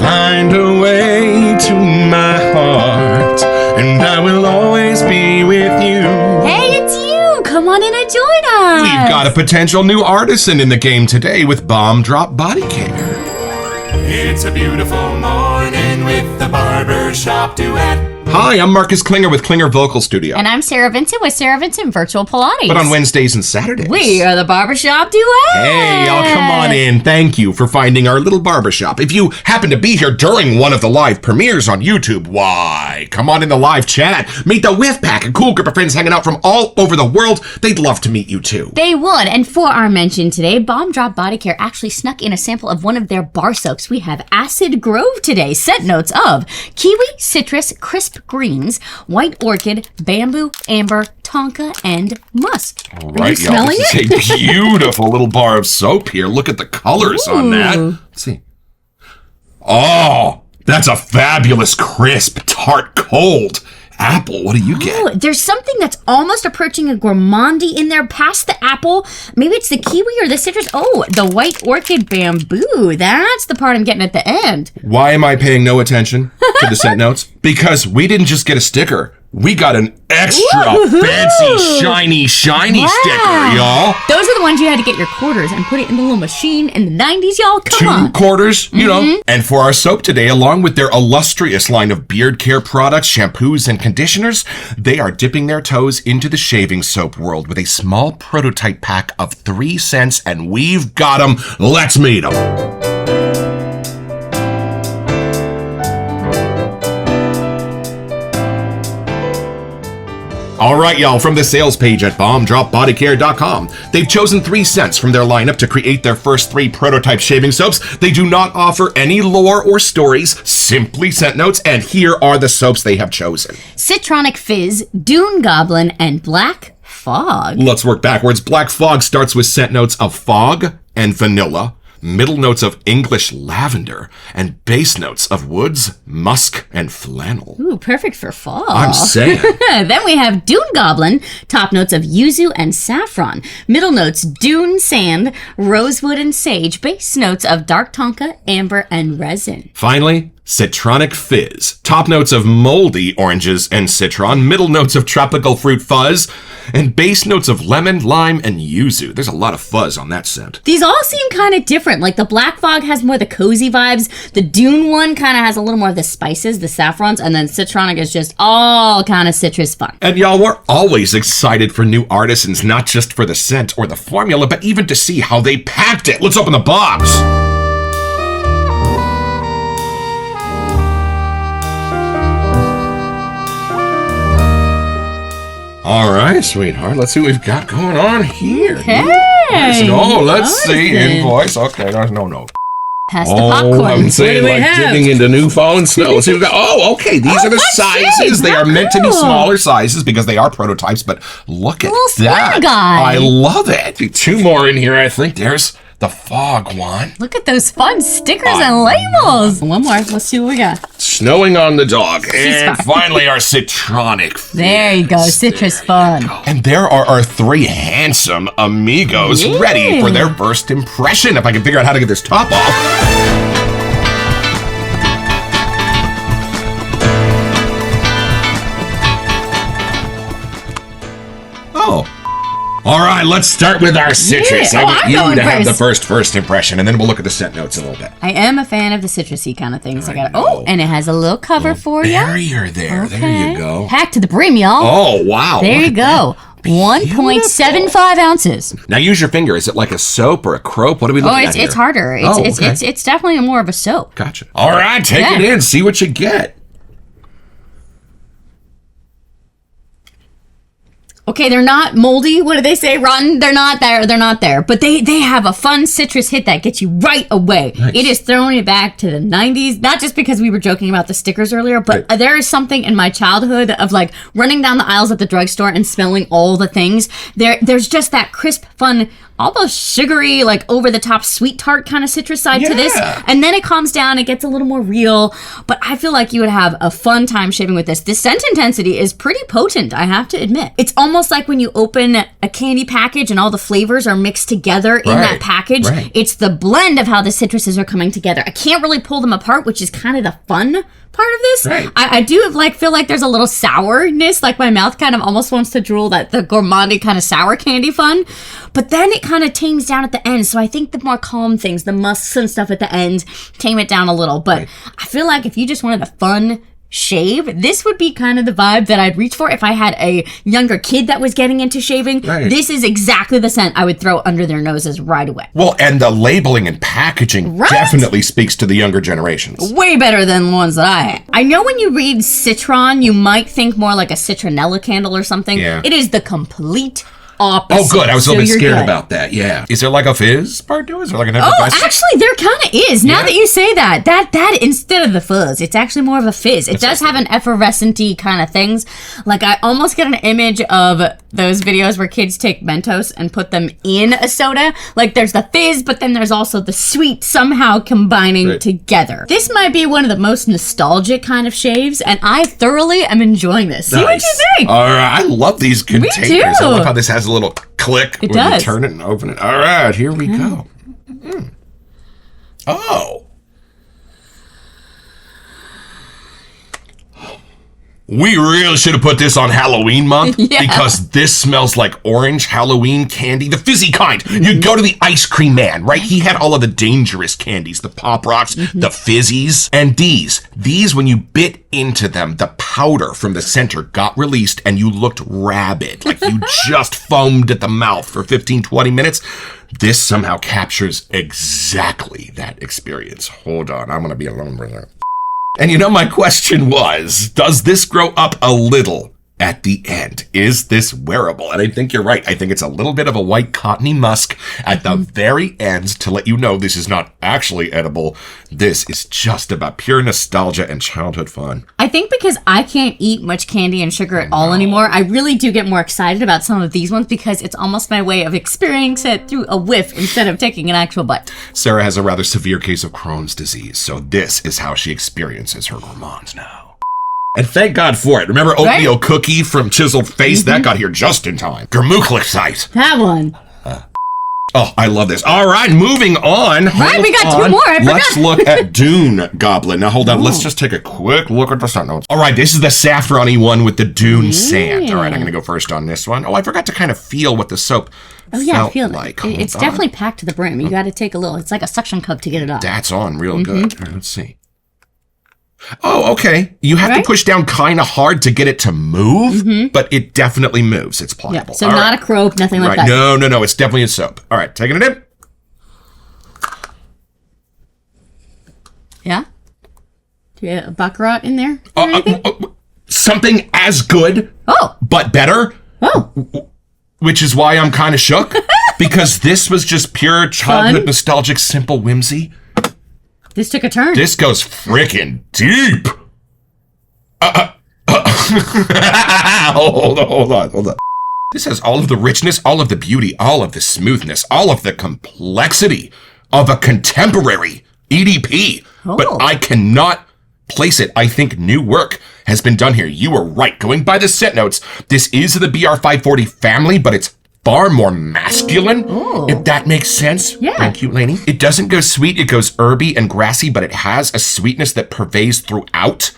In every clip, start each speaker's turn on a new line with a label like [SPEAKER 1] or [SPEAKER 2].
[SPEAKER 1] find a way to my heart, and I will always be with you.
[SPEAKER 2] Hey, it's you! Come on in and join us!
[SPEAKER 1] We've got a potential new artisan in the game today with Bomb Drop Body Care.
[SPEAKER 3] It's a beautiful morning with the Barbershop Duet.
[SPEAKER 1] Hi, I'm Marcus Klinger with Klinger Vocal Studio.
[SPEAKER 2] And I'm Sarah Vincent with Sarah Vincent Virtual Pilates.
[SPEAKER 1] But on Wednesdays and Saturdays.
[SPEAKER 2] We are the Barbershop Duet.
[SPEAKER 1] Hey, y'all, come on in. Thank you for finding our little barbershop. If you happen to be here during one of the live premieres on YouTube, why, come on in the live chat. Meet the Whiff Pack, a cool group of friends hanging out from all over the world. They'd love to meet you too.
[SPEAKER 2] They would. And for our mention today, Bomb Drop Body Care actually snuck in a sample of one of their bar soaps. We have Acid Grove today. Scent notes of kiwi, citrus, crisp greens, white orchid, bamboo, amber, tonka, and musk.
[SPEAKER 1] All right, y'all, this is a beautiful little bar of soap here. Look at the colors on that. Let's see. Oh, that's a fabulous, crisp, tart, cold apple. What do you get?
[SPEAKER 2] Oh, there's something that's almost approaching a gourmandy in there past the apple. Maybe it's the kiwi or the citrus. Oh, the white orchid bamboo. That's the part I'm getting at the end.
[SPEAKER 1] Why am I paying no attention to the scent notes? Because we didn't just get a sticker. We got an extra fancy, shiny sticker, y'all.
[SPEAKER 2] Those are the ones you had to get your quarters and put it in the little machine in the 90s, y'all. Come on.
[SPEAKER 1] 2 quarters, you know. And for our soap today, along with their illustrious line of beard care products, shampoos, and conditioners, they are dipping their toes into the shaving soap world with a small prototype pack of 3 cents, and we've got them. Let's meet them. All right, y'all, from the sales page at bombdropbodycare.com, they've chosen 3 cents from their lineup to create their first 3 prototype shaving soaps. They do not offer any lore or stories, simply scent notes, and here are the soaps they have chosen.
[SPEAKER 2] Citronic Fizz, Dune Goblin, and Black Fog.
[SPEAKER 1] Let's work backwards. Black Fog starts with scent notes of fog and vanilla, middle notes of English lavender, and base notes of woods, musk, and flannel.
[SPEAKER 2] Ooh, perfect for fall.
[SPEAKER 1] I'm saying.
[SPEAKER 2] Then we have Dune Goblin, top notes of yuzu and saffron. Middle notes, dune sand, rosewood, and sage. Base notes of dark tonka, amber, and resin.
[SPEAKER 1] Finally, Citronic Fizz. Top notes of moldy oranges and citron, middle notes of tropical fruit fuzz, and base notes of lemon, lime, and yuzu. There's a lot of fuzz on that scent.
[SPEAKER 2] These all seem kind of different. Like the Black Fog has more of the cozy vibes. The Dune one kind of has a little more of the spices, the saffrons, and then Citronic is just all kind of citrus fun.
[SPEAKER 1] And y'all, we're always excited for new artisans, not just for the scent or the formula, but even to see how they packed it. Let's open the box. All right, sweetheart. Let's see what we've got going on here.
[SPEAKER 2] Hey!
[SPEAKER 1] Let's see. Invoice. Okay, there's no.
[SPEAKER 2] Pass the popcorn.
[SPEAKER 1] I'm saying like digging into new fallen snow. Let's see what we've got. Oh, okay. These are the sizes. They are meant to be smaller sizes because they are prototypes, but look at that.
[SPEAKER 2] Guy.
[SPEAKER 1] I love it. 2 more in here, I think. There's the fog one.
[SPEAKER 2] Look at those fun stickers and labels. One more. Let's see what we got.
[SPEAKER 1] Snowing on the dog. And finally, our Citronic Fizz.
[SPEAKER 2] There you go. Citrus fun.
[SPEAKER 1] And there are our 3 handsome amigos ready for their first impression. If I can figure out how to get this top off. Oh. All right, let's start with our citrus.
[SPEAKER 2] Yeah.
[SPEAKER 1] I want
[SPEAKER 2] I'm
[SPEAKER 1] you
[SPEAKER 2] going
[SPEAKER 1] to have the
[SPEAKER 2] first.
[SPEAKER 1] first impression, and then we'll look at the scent notes a little bit.
[SPEAKER 2] I am a fan of the citrusy kind of things. And it has a little cover for you.
[SPEAKER 1] Barrier there.
[SPEAKER 2] Okay.
[SPEAKER 1] There you go.
[SPEAKER 2] Packed to the brim, y'all.
[SPEAKER 1] Oh, wow.
[SPEAKER 2] There you go. 1.75 ounces.
[SPEAKER 1] Now use your finger. Is it like a soap or a crope? What are we looking at here?
[SPEAKER 2] It's harder. It's definitely more of a soap.
[SPEAKER 1] Gotcha. All right, take it in. See what you get.
[SPEAKER 2] Okay, they're not moldy. What do they say? Rotten? They're not there. They're not there. But they have a fun citrus hit that gets you right away. Nice. It is throwing it back to the 90s. Not just because we were joking about the stickers earlier, but there is something in my childhood of like running down the aisles at the drugstore and smelling all the things. There's just that crisp, fun almost sugary, like over-the-top sweet tart kind of citrus side to this. And then it calms down, it gets a little more real. But I feel like you would have a fun time shaving with this. The scent intensity is pretty potent, I have to admit. It's almost like when you open a candy package and all the flavors are mixed together in that package. It's the blend of how the citruses are coming together. I can't really pull them apart, which is kind of the fun part of this. I do feel like there's a little sourness, like my mouth kind of almost wants to drool, that the gourmandy kind of sour candy fun. But then it kind of tames down at the end. So I think the more calm things, the musks and stuff at the end, tame it down a little. But I feel like if you just wanted a fun shave, this would be kind of the vibe that I'd reach for if I had a younger kid that was getting into shaving. This is exactly the scent I would throw under their noses right away.
[SPEAKER 1] Well, and the labeling and packaging definitely speaks to the younger generations.
[SPEAKER 2] Way better than the ones that I had. I know when you read citron, you might think more like a citronella candle or something. It is the complete opposite.
[SPEAKER 1] Oh, good. I was a little bit scared about that. Is there like a fizz part to it? Is there like an
[SPEAKER 2] actually, there kind of is. Now that you say that instead of the fuzz, it's actually more of a fizz. It does have an effervescent-y kind of things. Like, I almost get an image of those videos where kids take Mentos and put them in a soda. Like, there's the fizz, but then there's also the sweet somehow combining together. This might be one of the most nostalgic kind of shaves, and I thoroughly am enjoying this. See what you think?
[SPEAKER 1] All right. I love these containers.
[SPEAKER 2] Me too.
[SPEAKER 1] I love how this has a little click
[SPEAKER 2] when
[SPEAKER 1] you turn it and open it. All right, here we go. Oh. We really should have put this on Halloween month because this smells like orange Halloween candy, the fizzy kind. You go to the ice cream man, right? He had all of the dangerous candies, the Pop Rocks, the fizzies, and these, when you bit into them, the powder from the center got released and you looked rabid, like you just foamed at the mouth for 15, 20 minutes. This somehow captures exactly that experience. Hold on, I'm going to be alone for a second. And you know, my question was, does this grow up a little at the end? Is this wearable? And I think you're right. I think it's a little bit of a white cottony musk at the very end to let you know this is not actually edible. This is just about pure nostalgia and childhood fun.
[SPEAKER 2] I think because I can't eat much candy and sugar at all anymore, I really do get more excited about some of these ones because it's almost my way of experiencing it through a whiff instead of taking an actual bite.
[SPEAKER 1] Sarah has a rather severe case of Crohn's disease, so this is how she experiences her gourmands now. And thank God for it. Remember oatmeal cookie from Chiseled Face? That got here just in time. Germuclixite.
[SPEAKER 2] That one.
[SPEAKER 1] Oh, I love this. All right, moving on.
[SPEAKER 2] Right, we got two more. I forgot.
[SPEAKER 1] Let's look at Dune Goblin. Now, hold on. Let's just take a quick look at the scent notes. All right, this is the saffron-y one with the Dune sand. All right, I'm going to go first on this one. Oh, I forgot to kind of feel what the soap felt like.
[SPEAKER 2] It's definitely packed to the brim. You got to take a little. It's like a suction cup to get it off.
[SPEAKER 1] That's on real good. All right, let's see. Oh, okay. You have to push down kind of hard to get it to move, but it definitely moves. It's pliable.
[SPEAKER 2] Yeah, so not a croak, nothing like that.
[SPEAKER 1] No. It's definitely a soap. All right, taking it in.
[SPEAKER 2] Yeah? Do you have a Baccarat in there?
[SPEAKER 1] Something as good, but better. Which is why I'm kind of shook, because this was just pure childhood nostalgic, simple whimsy.
[SPEAKER 2] This took a turn.
[SPEAKER 1] This goes frickin' deep. Hold on. This has all of the richness, all of the beauty, all of the smoothness, all of the complexity of a contemporary EDP. But I cannot place it. I think new work has been done here. You were right. Going by the scent notes, this is the BR540 family, but it's far more masculine, if that makes sense.
[SPEAKER 2] Yeah.
[SPEAKER 1] Thank you, Lainey. It doesn't go sweet. It goes herby and grassy, but it has a sweetness that pervades throughout.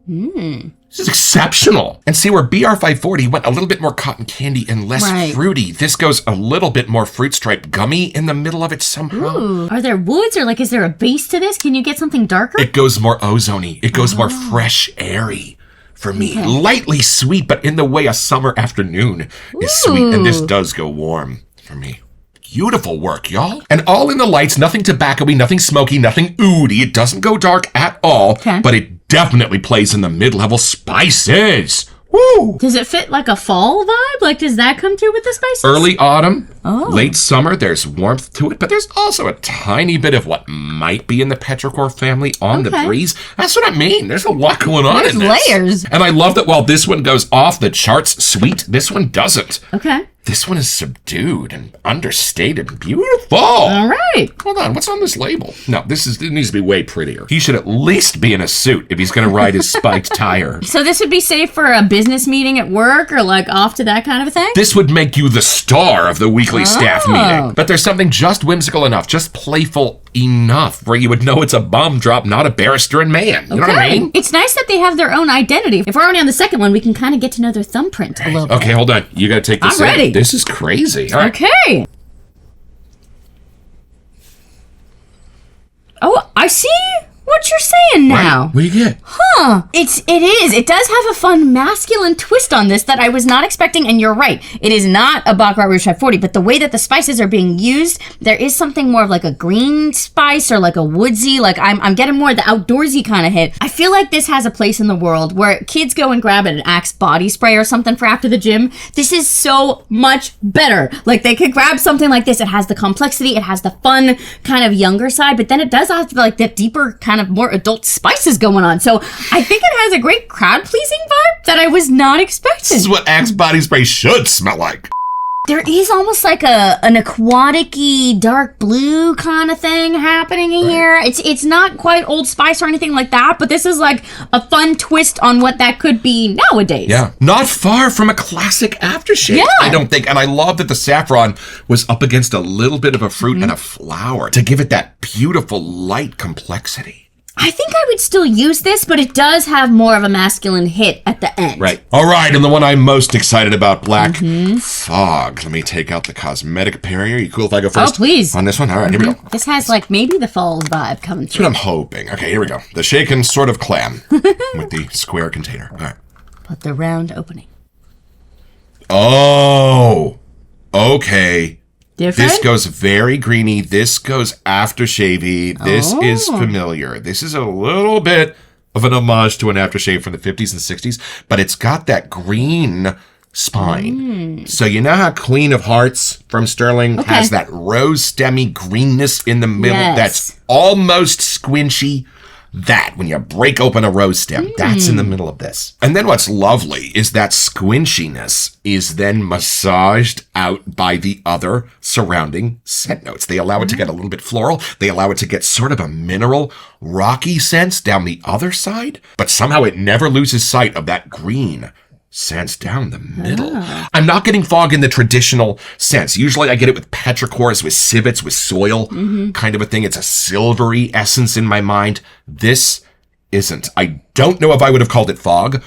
[SPEAKER 1] This is exceptional. And see, where BR540 went a little bit more cotton candy and less fruity, this goes a little bit more fruit stripe gummy in the middle of it somehow.
[SPEAKER 2] Are there woods or is there a base to this? Can you get something darker?
[SPEAKER 1] It goes more ozone-y. It goes more fresh, airy. For me, lightly sweet, but in the way a summer afternoon is sweet. And this does go warm for me. Beautiful work, y'all. And all in the lights, nothing tobacco-y, nothing smoky, nothing oody. It doesn't go dark at all, but it definitely plays in the mid-level spices. Woo!
[SPEAKER 2] Does it fit like a fall vibe? Does that come through with the spices?
[SPEAKER 1] Early autumn, Late summer, there's warmth to it, but there's also a tiny bit of what might be in the petrichor family on the breeze. That's what I mean. There's a lot going on
[SPEAKER 2] There's
[SPEAKER 1] in this.
[SPEAKER 2] layers.
[SPEAKER 1] And I love that while this one goes off the charts sweet, this one doesn't.
[SPEAKER 2] Okay.
[SPEAKER 1] This one is subdued and understated and beautiful.
[SPEAKER 2] All right.
[SPEAKER 1] Hold on, what's on this label? No, it needs to be way prettier. He should at least be in a suit if he's going to ride his spiked tire.
[SPEAKER 2] So this would be safe for a business meeting at work or like off to that kind of a thing?
[SPEAKER 1] This would make you the star of the weekly staff meeting. But there's something just whimsical enough, just playful enough, where you would know it's a bomb drop, not a barrister and man. You know what I mean?
[SPEAKER 2] It's nice that they have their own identity. If we're already on the second one, we can kind of get to know their thumbprint a little bit.
[SPEAKER 1] Okay, hold on. You got to take this
[SPEAKER 2] I'm ready.
[SPEAKER 1] This is crazy. All right.
[SPEAKER 2] Okay. Oh, I see what you're saying now.
[SPEAKER 1] Right. What do you get?
[SPEAKER 2] It does have a fun masculine twist on this that I was not expecting, and you're right. It is not a Baccarat Rouge 540, but the way that the spices are being used, there is something more of like a green spice or like a woodsy, like I'm getting more of the outdoorsy kind of hit. I feel like this has a place in the world where kids go and grab an Axe body spray or something for after the gym. This is so much better. Like they could grab something like this. It has the complexity, it has the fun kind of younger side, but then it does have like that deeper kind of more adult spices going on. So I think it has a great crowd-pleasing vibe that I was not expecting.
[SPEAKER 1] This is what Axe body spray should smell like.
[SPEAKER 2] There is almost like an aquatic-y dark blue kind of thing happening in here. It's not quite Old Spice or anything like that, but this is like a fun twist on what that could be nowadays.
[SPEAKER 1] Yeah. Not far from a classic aftershave, I don't think. And I love that the saffron was up against a little bit of a fruit and a flower to give it that beautiful light complexity.
[SPEAKER 2] I think I would still use this, but it does have more of a masculine hit at the end.
[SPEAKER 1] Right. All right, and the one I'm most excited about, Black Fog. Let me take out the cosmetic barrier. You cool if I go first?
[SPEAKER 2] Oh, please.
[SPEAKER 1] On this one? All right, here we go.
[SPEAKER 2] This has like maybe the fall vibe coming
[SPEAKER 1] That's
[SPEAKER 2] through.
[SPEAKER 1] what I'm hoping. Okay, here we go. The shaken sort of clam with the square container. All right.
[SPEAKER 2] But the round opening.
[SPEAKER 1] Oh, okay.
[SPEAKER 2] Different?
[SPEAKER 1] This goes very greeny. This goes aftershave-y. This is familiar. This is a little bit of an homage to an aftershave from the 50s and 60s, but it's got that green spine. So you know how Queen of Hearts from Sterling has that rose stemmy greenness in the middle that's almost squinchy? That, when you break open a rose stem, that's in the middle of this. And then what's lovely is that squinchiness is then massaged out by the other surrounding scent notes. They allow it to get a little bit floral. They allow it to get sort of a mineral, rocky sense down the other side. But somehow it never loses sight of that green sense down the middle. I'm not getting fog in the traditional sense. Usually I get it with petrichors, with civets, with soil kind of a thing. It's a silvery essence in my mind. This isn't. I don't know if I would have called it fog,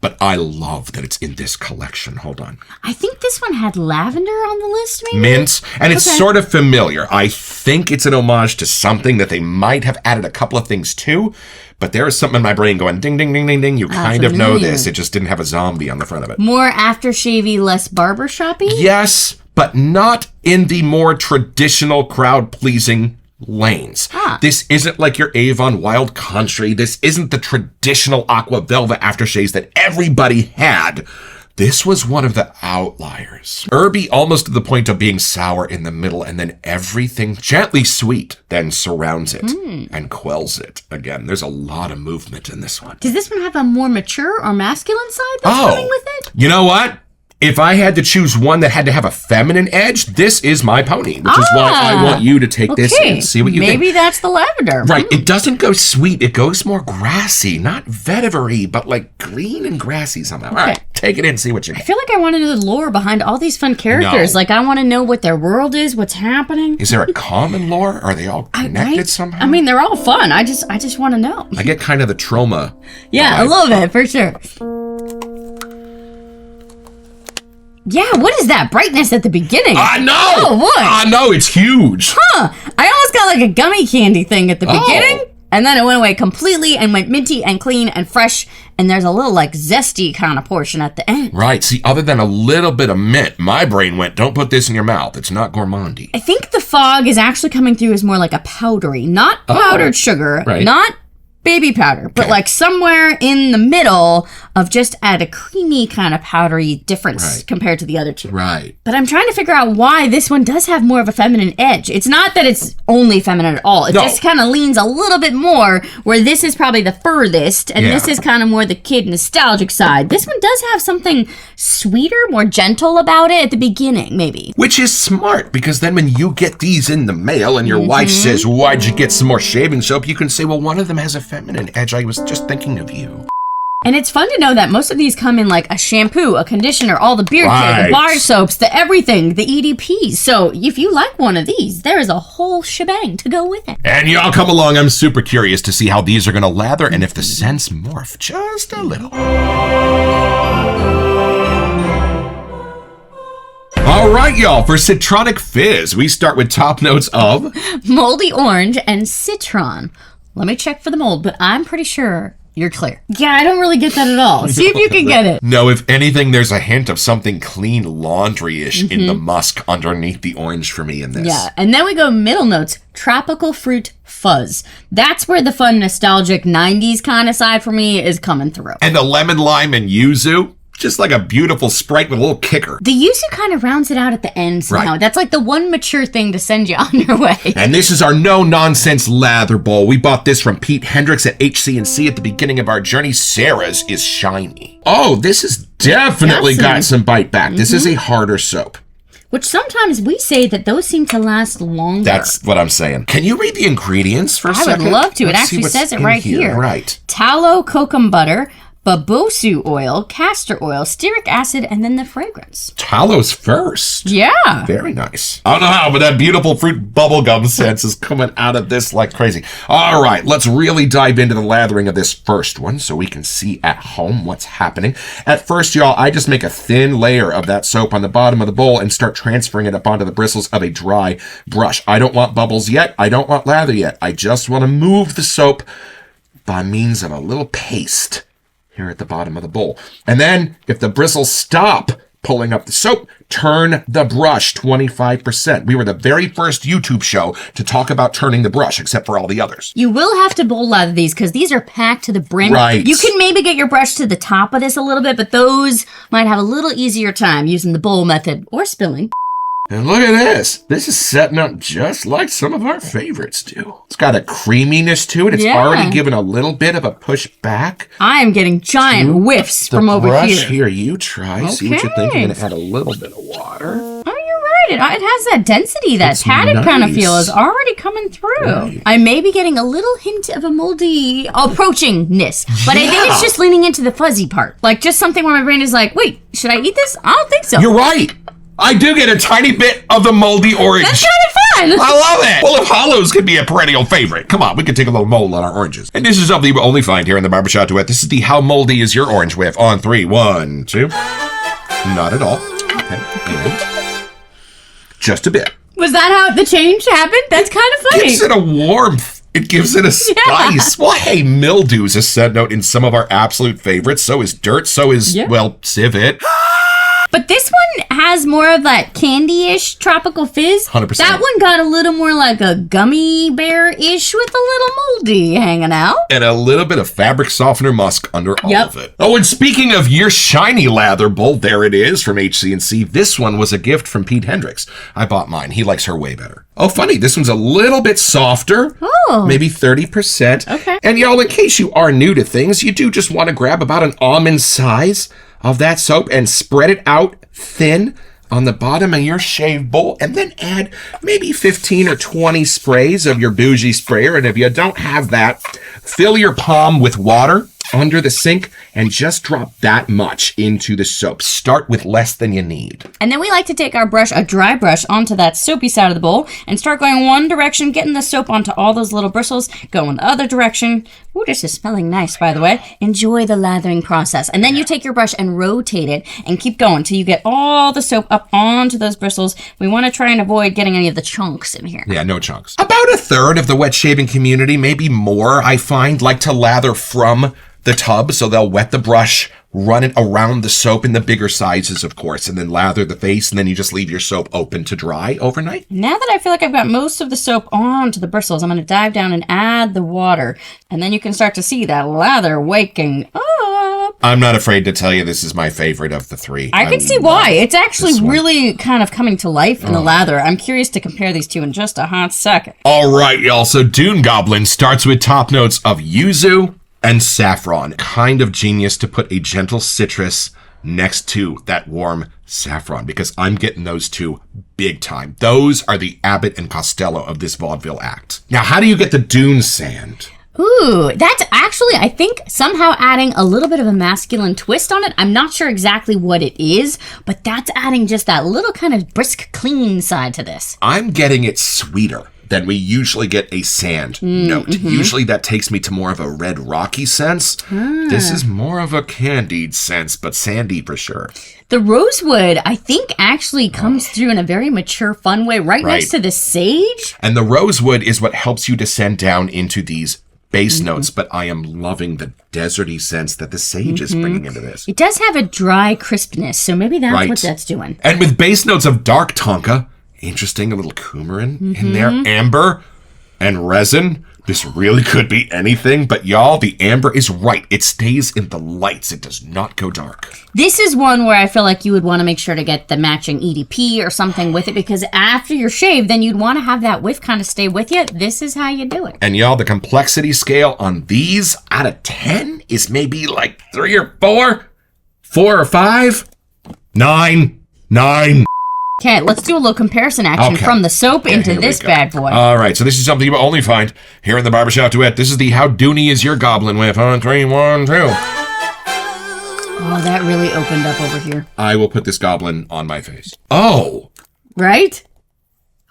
[SPEAKER 1] but I love that it's in this collection. Hold on.
[SPEAKER 2] I think this one had lavender on the list, maybe?
[SPEAKER 1] Mint, and it's sort of familiar. I think it's an homage to something that they might have added a couple of things to, but there is something in my brain going ding, ding, ding, ding, ding. You kind of know this. It just didn't have a zombie on the front of it.
[SPEAKER 2] More aftershave-y, less barbershop-y?
[SPEAKER 1] Yes, but not in the more traditional crowd-pleasing lanes. This isn't like your Avon Wild Country. This isn't the traditional Aqua Velva aftershaves that everybody had. This was one of the outliers. Herby almost to the point of being sour in the middle, and then everything gently sweet then surrounds it and quells it. Again, there's a lot of movement in this one.
[SPEAKER 2] Does this one have a more mature or masculine side that's coming with it?
[SPEAKER 1] You know what? If I had to choose one that had to have a feminine edge, this is my pony, which is why I want you to take this and see what you think.
[SPEAKER 2] Maybe that's the lavender.
[SPEAKER 1] Right. It doesn't go sweet. It goes more grassy, not vetiver-y, but like green and grassy somehow. All right, take it in, see what you
[SPEAKER 2] I
[SPEAKER 1] get.
[SPEAKER 2] feel like I want to know the lore behind all these fun characters.
[SPEAKER 1] No.
[SPEAKER 2] Like, I want to know what their world is, what's happening.
[SPEAKER 1] Is there a common lore? Are they all connected somehow?
[SPEAKER 2] I mean, they're all fun. I just want to know.
[SPEAKER 1] I get kind of the trauma.
[SPEAKER 2] Yeah, a little bit, for sure. Yeah, what is that brightness at the beginning?
[SPEAKER 1] I know!
[SPEAKER 2] Oh, what?
[SPEAKER 1] I know, it's huge.
[SPEAKER 2] I almost got like a gummy candy thing at the beginning, and then it went away completely and went minty and clean and fresh, and there's a little like zesty kind of portion at the end.
[SPEAKER 1] Right, see, other than a little bit of mint, my brain went, don't put this in your mouth. It's not gourmandy.
[SPEAKER 2] I think the fog is actually coming through as more like a powdery, not powdered sugar,
[SPEAKER 1] right.
[SPEAKER 2] not baby powder, but like somewhere in the middle of just at a creamy kind of powdery difference compared to the other two.
[SPEAKER 1] Right.
[SPEAKER 2] But I'm trying to figure out why this one does have more of a feminine edge. It's not that it's only feminine at all. It just kind of leans a little bit more, where this is probably the furthest, and this is kind of more the kid nostalgic side. This one does have something sweeter, more gentle about it at the beginning, maybe.
[SPEAKER 1] Which is smart, because then when you get these in the mail and your wife says, why'd you get some more shaving soap? You can say, well, one of them has a feminine edge. I was just thinking of you.
[SPEAKER 2] And it's fun to know that most of these come in like a shampoo, a conditioner, all the beard care, the bar soaps, the everything, the EDPs. So if you like one of these, there is a whole shebang to go with it.
[SPEAKER 1] And y'all come along. I'm super curious to see how these are going to lather and if the scents morph just a little. All right, y'all, for Citronic Fizz, we start with top notes of
[SPEAKER 2] moldy orange and citron. Let me check for the mold, but I'm pretty sure you're clear. Yeah, I don't really get that at all. See if you can get it.
[SPEAKER 1] No, if anything, there's a hint of something clean laundry-ish in the musk underneath the orange for me in this.
[SPEAKER 2] Yeah, and then we go middle notes, tropical fruit fuzz. That's where the fun, nostalgic 90s kind of side for me is coming through.
[SPEAKER 1] And the lemon, lime, and yuzu. Just like a beautiful Sprite with a little kicker.
[SPEAKER 2] The yuzu kind of rounds it out at the end somehow. That's like the one mature thing to send you on your way.
[SPEAKER 1] And this is our no-nonsense lather bowl. We bought this from Pete Hendricks at HC&C at the beginning of our journey. Sarah's is shiny. Oh, this has definitely got some bite back. This is a harder soap.
[SPEAKER 2] Which sometimes we say that those seem to last longer.
[SPEAKER 1] That's what I'm saying. Can you read the ingredients for a second?
[SPEAKER 2] I would love to. It actually says it right here.
[SPEAKER 1] Right.
[SPEAKER 2] Tallow, kokum butter, babosu oil, castor oil, stearic acid, and then the fragrance.
[SPEAKER 1] Tallow's first.
[SPEAKER 2] Yeah.
[SPEAKER 1] Very nice. I don't know how, but that beautiful fruit bubblegum sense is coming out of this like crazy. All right, let's really dive into the lathering of this first one so we can see at home what's happening. At first, y'all, I just make a thin layer of that soap on the bottom of the bowl and start transferring it up onto the bristles of a dry brush. I don't want bubbles yet. I don't want lather yet. I just want to move the soap by means of a little paste here at the bottom of the bowl. And then, if the bristles stop pulling up the soap, turn the brush 25%. We were the very first YouTube show to talk about turning the brush, except for all the others.
[SPEAKER 2] You will have to bowl lather these because these are packed to the brim.
[SPEAKER 1] Right.
[SPEAKER 2] You can maybe get your brush to the top of this a little bit, but those might have a little easier time using the bowl method or spilling.
[SPEAKER 1] And look at this. This is setting up just like some of our favorites do. It's got a creaminess to it. It's already given a little bit of a push back.
[SPEAKER 2] I am getting giant whiffs from over
[SPEAKER 1] brush
[SPEAKER 2] here.
[SPEAKER 1] You try. Okay. See what you think. I'm going to add a little bit of water.
[SPEAKER 2] Oh, you're right. It has that density, that padded kind of feel is already coming through. Right. I may be getting a little hint of a moldy approachingness, but I think it's just leaning into the fuzzy part. Like just something where my brain is like, wait, should I eat this? I don't think so.
[SPEAKER 1] You're right. I do get a tiny bit of the moldy orange.
[SPEAKER 2] That's kind of fun.
[SPEAKER 1] I love it. Well, if hollows could be a perennial favorite, come on, we could take a little mold on our oranges. And this is something we only find here in the Barbershop Duet. This is the How Moldy Is Your Orange Whiff on 3. 1, 2. Not at all. Okay. And just a bit.
[SPEAKER 2] Was that how the change happened? That's kind of funny.
[SPEAKER 1] It gives it a warmth. It gives it a spice. Yeah. Well, hey, mildew is a set note in some of our absolute favorites. So is dirt. So is, well, civet.
[SPEAKER 2] But this one has more of that candy-ish tropical fizz.
[SPEAKER 1] 100%.
[SPEAKER 2] That one got a little more like a gummy bear-ish with a little moldy hanging out.
[SPEAKER 1] And a little bit of fabric softener musk under all of it. Oh, and speaking of your shiny lather bowl, there it is from HC&C. This one was a gift from Pete Hendricks. I bought mine. He likes her way better. Oh, funny. This one's a little bit softer.
[SPEAKER 2] Oh.
[SPEAKER 1] Maybe 30%.
[SPEAKER 2] Okay.
[SPEAKER 1] And y'all, in case you are new to things, you do just want to grab about an almond size of that soap and spread it out thin on the bottom of your shave bowl, and then add maybe 15 or 20 sprays of your bougie sprayer. And if you don't have that, fill your palm with water under the sink and just drop that much into the soap. Start with less than you need.
[SPEAKER 2] And then we like to take our brush, a dry brush, onto that soapy side of the bowl and start going one direction, getting the soap onto all those little bristles, going the other direction. Ooh, this is smelling nice, by the way. Enjoy the lathering process. And then you take your brush and rotate it and keep going till you get all the soap up onto those bristles. We want to try and avoid getting any of the chunks in here.
[SPEAKER 1] Yeah, no chunks. About a third of the wet shaving community, maybe more, I find, like to lather from the tub, so they'll wet the brush, run it around the soap in the bigger sizes, of course, and then lather the face, and then you just leave your soap open to dry overnight.
[SPEAKER 2] Now that I feel like I've got most of the soap onto the bristles, I'm going to dive down and add the water, and then you can start to see that lather waking up.
[SPEAKER 1] I'm not afraid to tell you this is my favorite of the three.
[SPEAKER 2] I can see why. It's actually
[SPEAKER 1] this one.
[SPEAKER 2] really kind of coming to life in the lather. I'm curious to compare these two in just a hot second.
[SPEAKER 1] All right, y'all. So Dune Goblin starts with top notes of yuzu and saffron. Kind of genius to put a gentle citrus next to that warm saffron, because I'm getting those two big time. Those are the Abbott and Costello of this vaudeville act. Now, how do you get the Dune sand?
[SPEAKER 2] Ooh, that's actually, I think, somehow adding a little bit of a masculine twist on it. I'm not sure exactly what it is, but that's adding just that little kind of brisk, clean side to this.
[SPEAKER 1] I'm getting it sweeter than we usually get a sand note. Usually that takes me to more of a red rocky sense. This is more of a candied sense, but sandy for sure.
[SPEAKER 2] The rosewood, I think, actually comes through in a very mature, fun way right next to the sage.
[SPEAKER 1] And the rosewood is what helps you descend down into these base notes, but I am loving the deserty sense that the sage is bringing into this.
[SPEAKER 2] It does have a dry crispness, so maybe that's what that's doing.
[SPEAKER 1] And with base notes of dark tonka, interesting, a little coumarin in there, amber and resin. This really could be anything, but y'all, the amber is right. It stays in the lights. It does not go dark.
[SPEAKER 2] This is one where I feel like you would want to make sure to get the matching EDP or something with it, because after your shave, then you'd want to have that whiff kind of stay with you. This is how you do it.
[SPEAKER 1] And y'all, the complexity scale on these out of 10 is maybe like 3 or 4, 4 or 5, 9.
[SPEAKER 2] Okay, let's do a little comparison action from the soap into this bad boy.
[SPEAKER 1] All right, so this is something you will only find here in the Barbershop Duet. This is the How Dooney Is Your Goblin with 3, 1, 2.
[SPEAKER 2] Oh, that really opened up over here.
[SPEAKER 1] I will put this goblin on my face. Oh.
[SPEAKER 2] Right?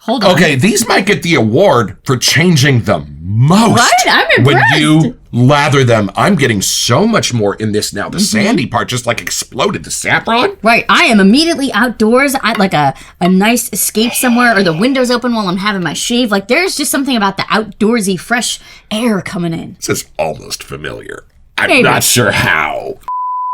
[SPEAKER 2] Hold on.
[SPEAKER 1] Okay, these might get the award for changing the most.
[SPEAKER 2] Right? I'm impressed.
[SPEAKER 1] When you lather them, I'm getting so much more in this now. The sandy part just like exploded. The saffron?
[SPEAKER 2] Right. I am immediately outdoors at like a nice escape somewhere, or the windows open while I'm having my shave. Like there's just something about the outdoorsy, fresh air coming in.
[SPEAKER 1] This is almost familiar. I'm not sure how.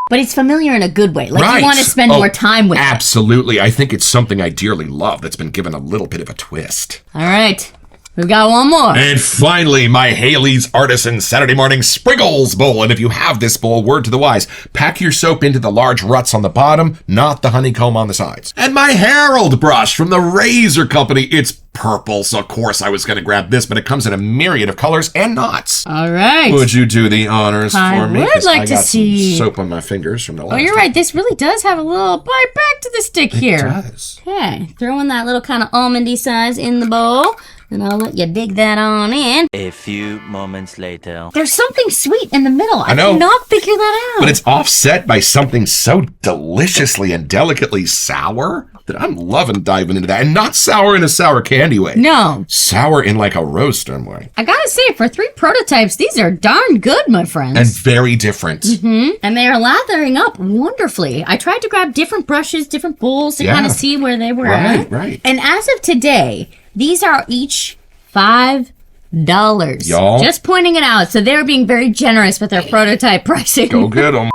[SPEAKER 2] But it's familiar in a good way. Like you want to spend more time with it.
[SPEAKER 1] Absolutely. I think it's something I dearly love that's been given a little bit of a twist.
[SPEAKER 2] All right. We've got one more.
[SPEAKER 1] And finally, my Haley's Artisan Saturday Morning Sprinkles Bowl. And if you have this bowl, word to the wise, pack your soap into the large ruts on the bottom, not the honeycomb on the sides. And my Herald brush from the Razor Company. It's purple, so of course I was going to grab this, but it comes in a myriad of colors and knots.
[SPEAKER 2] All right.
[SPEAKER 1] Would you do the honors for me?
[SPEAKER 2] I would like to see.
[SPEAKER 1] Some soap on my fingers from the last
[SPEAKER 2] Oh, you're right. This really does have a little bite back to the stick here.
[SPEAKER 1] It does.
[SPEAKER 2] Okay. Throwing that little kind of almondy size in the bowl. And I'll let you dig that on in.
[SPEAKER 4] A few moments later.
[SPEAKER 2] There's something sweet in the middle. I
[SPEAKER 1] know.
[SPEAKER 2] cannot figure that out.
[SPEAKER 1] But it's offset by something so deliciously and delicately sour that I'm loving diving into that. And not sour in a sour candy way.
[SPEAKER 2] No.
[SPEAKER 1] Sour in like a roasted way.
[SPEAKER 2] I gotta say, for 3 prototypes, these are darn good, my friends.
[SPEAKER 1] And very different.
[SPEAKER 2] And they are lathering up wonderfully. I tried to grab different brushes, different bowls to kind of see where they were at.
[SPEAKER 1] Right.
[SPEAKER 2] And as of today, these are each $5.
[SPEAKER 1] Y'all.
[SPEAKER 2] Just pointing it out. So they're being very generous with their prototype pricing.
[SPEAKER 1] Go get them.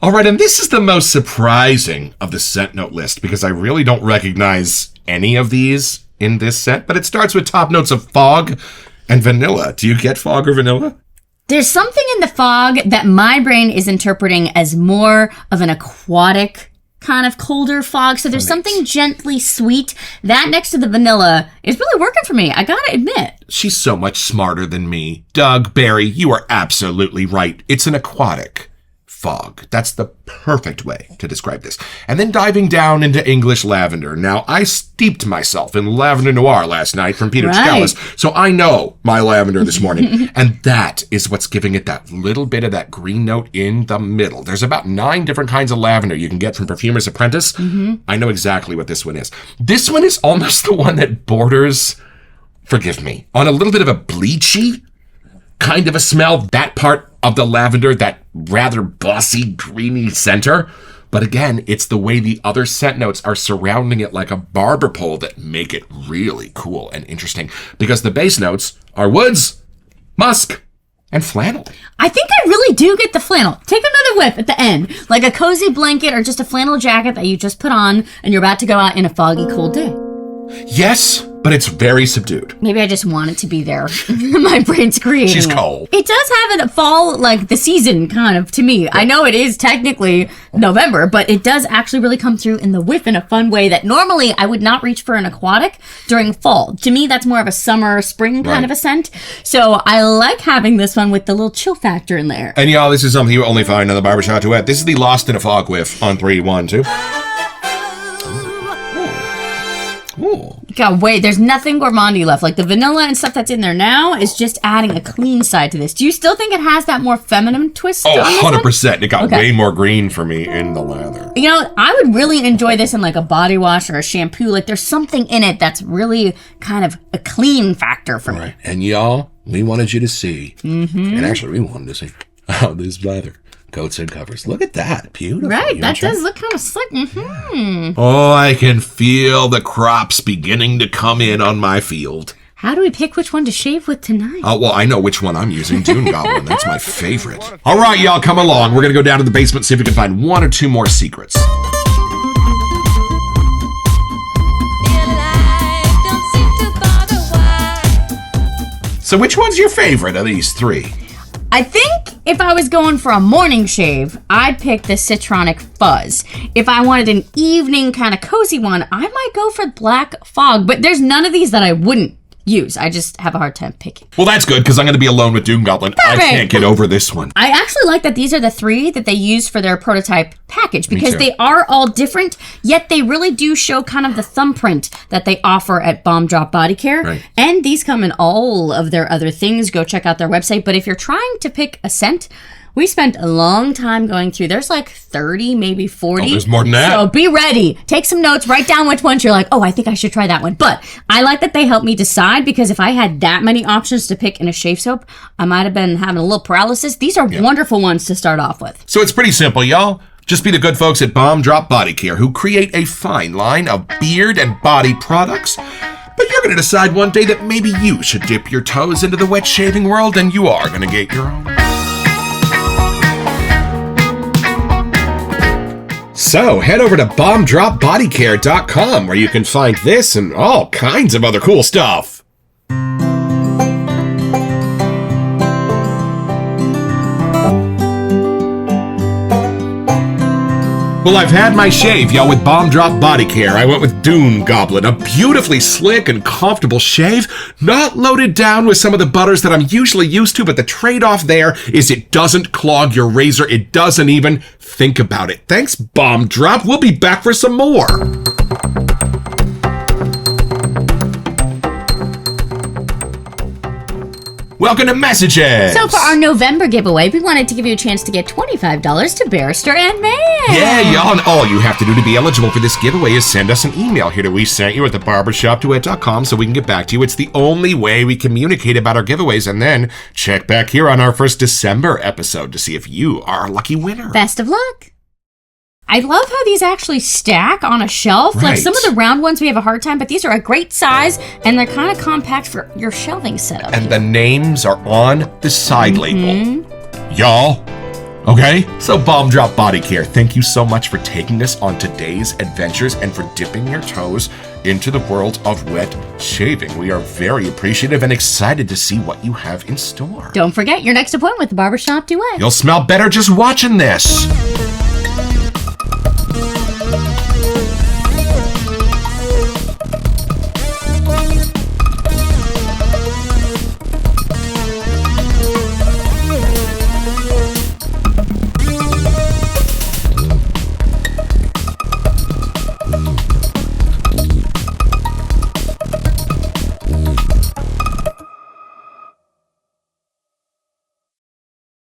[SPEAKER 1] All right, and this is the most surprising of the set note list because I really don't recognize any of these in this set, but it starts with top notes of fog and vanilla. Do you get fog or vanilla?
[SPEAKER 2] There's something in the fog that my brain is interpreting as more of an aquatic kind of colder fog. So there's something gently sweet. That next to the vanilla is really working for me. I gotta admit.
[SPEAKER 1] She's so much smarter than me. Doug, Barry, you are absolutely right. It's an aquatic fog. That's the perfect way to describe this. And then diving down into English lavender. Now, I steeped myself in lavender noir last night from Peter Chikalis, so I know my lavender this morning. And that is what's giving it that little bit of that green note in the middle. There's about 9 different kinds of lavender you can get from Perfumer's Apprentice. I know exactly what this one is. This one is almost the one that borders, forgive me, on a little bit of a bleachy kind of a smell. That part of the lavender, that rather bossy, greeny center. But again, it's the way the other scent notes are surrounding it like a barber pole that make it really cool and interesting. Because the base notes are woods, musk, and flannel.
[SPEAKER 2] I think I really do get the flannel. Take another whiff at the end. Like a cozy blanket or just a flannel jacket that you just put on and you're about to go out in a foggy, cold day.
[SPEAKER 1] Yes, but it's very subdued.
[SPEAKER 2] Maybe I just want it to be there. My brain's creating
[SPEAKER 1] She's
[SPEAKER 2] it.
[SPEAKER 1] cold.
[SPEAKER 2] It does have a fall, like the season kind of to me. I know it is technically November, but it does actually really come through in the whiff in a fun way that normally I would not reach for an aquatic during fall. To me, that's more of a summer, spring kind of a scent. So I like having this one with the little chill factor in there.
[SPEAKER 1] And y'all, this is something you only find on the Barbershop Duet. This is the Lost in a Fog whiff on 3, 1, 2. Ooh.
[SPEAKER 2] God, wait, there's nothing gourmandy left. Like the vanilla and stuff that's in there now is just adding a clean side to this. Do you still think it has that more feminine twist?
[SPEAKER 1] Oh,
[SPEAKER 2] on this one?
[SPEAKER 1] 100%. It got way more green for me in the lather.
[SPEAKER 2] You know, I would really enjoy this in like a body wash or a shampoo. Like there's something in it that's really kind of a clean factor for me.
[SPEAKER 1] Right. And y'all, we wanted you to see, and actually we wanted to see how this lather coats and covers. Look at that. Beautiful.
[SPEAKER 2] Right,
[SPEAKER 1] You
[SPEAKER 2] that
[SPEAKER 1] wanna try?
[SPEAKER 2] does look kind of slick. Mm-hmm.
[SPEAKER 1] Oh, I can feel the crops beginning to come in on my field.
[SPEAKER 2] How do we pick which one to shave with tonight?
[SPEAKER 1] Oh, well, I know which one I'm using. Dune Goblin. That's my favorite. All right, y'all, come along. We're going to go down to the basement, see if we can find 1 or 2 more secrets. So which one's your favorite of these 3?
[SPEAKER 2] I think if I was going for a morning shave, I'd pick the Citronic Fuzz. If I wanted an evening kind of cozy one, I might go for Black Fog. But there's none of these that I wouldn't use. I just have a hard time picking.
[SPEAKER 1] Well, that's good, because I'm going to be alone with Dune Goblin. I
[SPEAKER 2] Perfect.
[SPEAKER 1] can't get over this one.
[SPEAKER 2] I actually like that these are the 3 that they use for their prototype package because
[SPEAKER 1] too.
[SPEAKER 2] they are all different, yet they really do show kind of the thumbprint that they offer at Bomb Drop Body Care.
[SPEAKER 1] Right.
[SPEAKER 2] And these come in all of their other things. Go check out their website. But if you're trying to pick a scent, we spent a long time going through. There's like 30, maybe 40.
[SPEAKER 1] Oh, there's more than that.
[SPEAKER 2] So be ready. Take some notes. Write down which ones you're like, oh, I think I should try that one. But I like that they helped me decide because if I had that many options to pick in a shave soap, I might have been having a little paralysis. These are wonderful ones to start off with.
[SPEAKER 1] So it's pretty simple, y'all. Just be the good folks at Bomb Drop Body Care who create a fine line of beard and body products. But you're going to decide one day that maybe you should dip your toes into the wet shaving world and you are going to get your own. So head over to bombdropbodycare.com where you can find this and all kinds of other cool stuff. Well, I've had my shave, y'all, with Bomb Drop Body Care. I went with Dune Goblin, a beautifully slick and comfortable shave, not loaded down with some of the butters that I'm usually used to, but the trade-off there is it doesn't clog your razor. It doesn't even think about it. Thanks, Bomb Drop. We'll be back for some more. Welcome to Messages.
[SPEAKER 2] So for our November giveaway, we wanted to give you a chance to get $25 to Barrister and Man.
[SPEAKER 1] Yeah, y'all, and all you have to do to be eligible for this giveaway is send us an email here to we sent you at thebarbershopduet.com so we can get back to you. It's the only way we communicate about our giveaways, and then check back here on our first December episode to see if you are our lucky winner.
[SPEAKER 2] Best of luck. I love how these actually stack on a shelf. Like
[SPEAKER 1] Right.
[SPEAKER 2] some of the round ones we have a hard time, but these are a great size and they're kind of compact for your shelving setup.
[SPEAKER 1] And the names are on the side label. Y'all. Okay? So Bomb Drop Body Care, thank you so much for taking us on today's adventures and for dipping your toes into the world of wet shaving. We are very appreciative and excited to see what you have in store.
[SPEAKER 2] Don't forget your next appointment with the Barbershop Duet.
[SPEAKER 1] You'll smell better just watching this.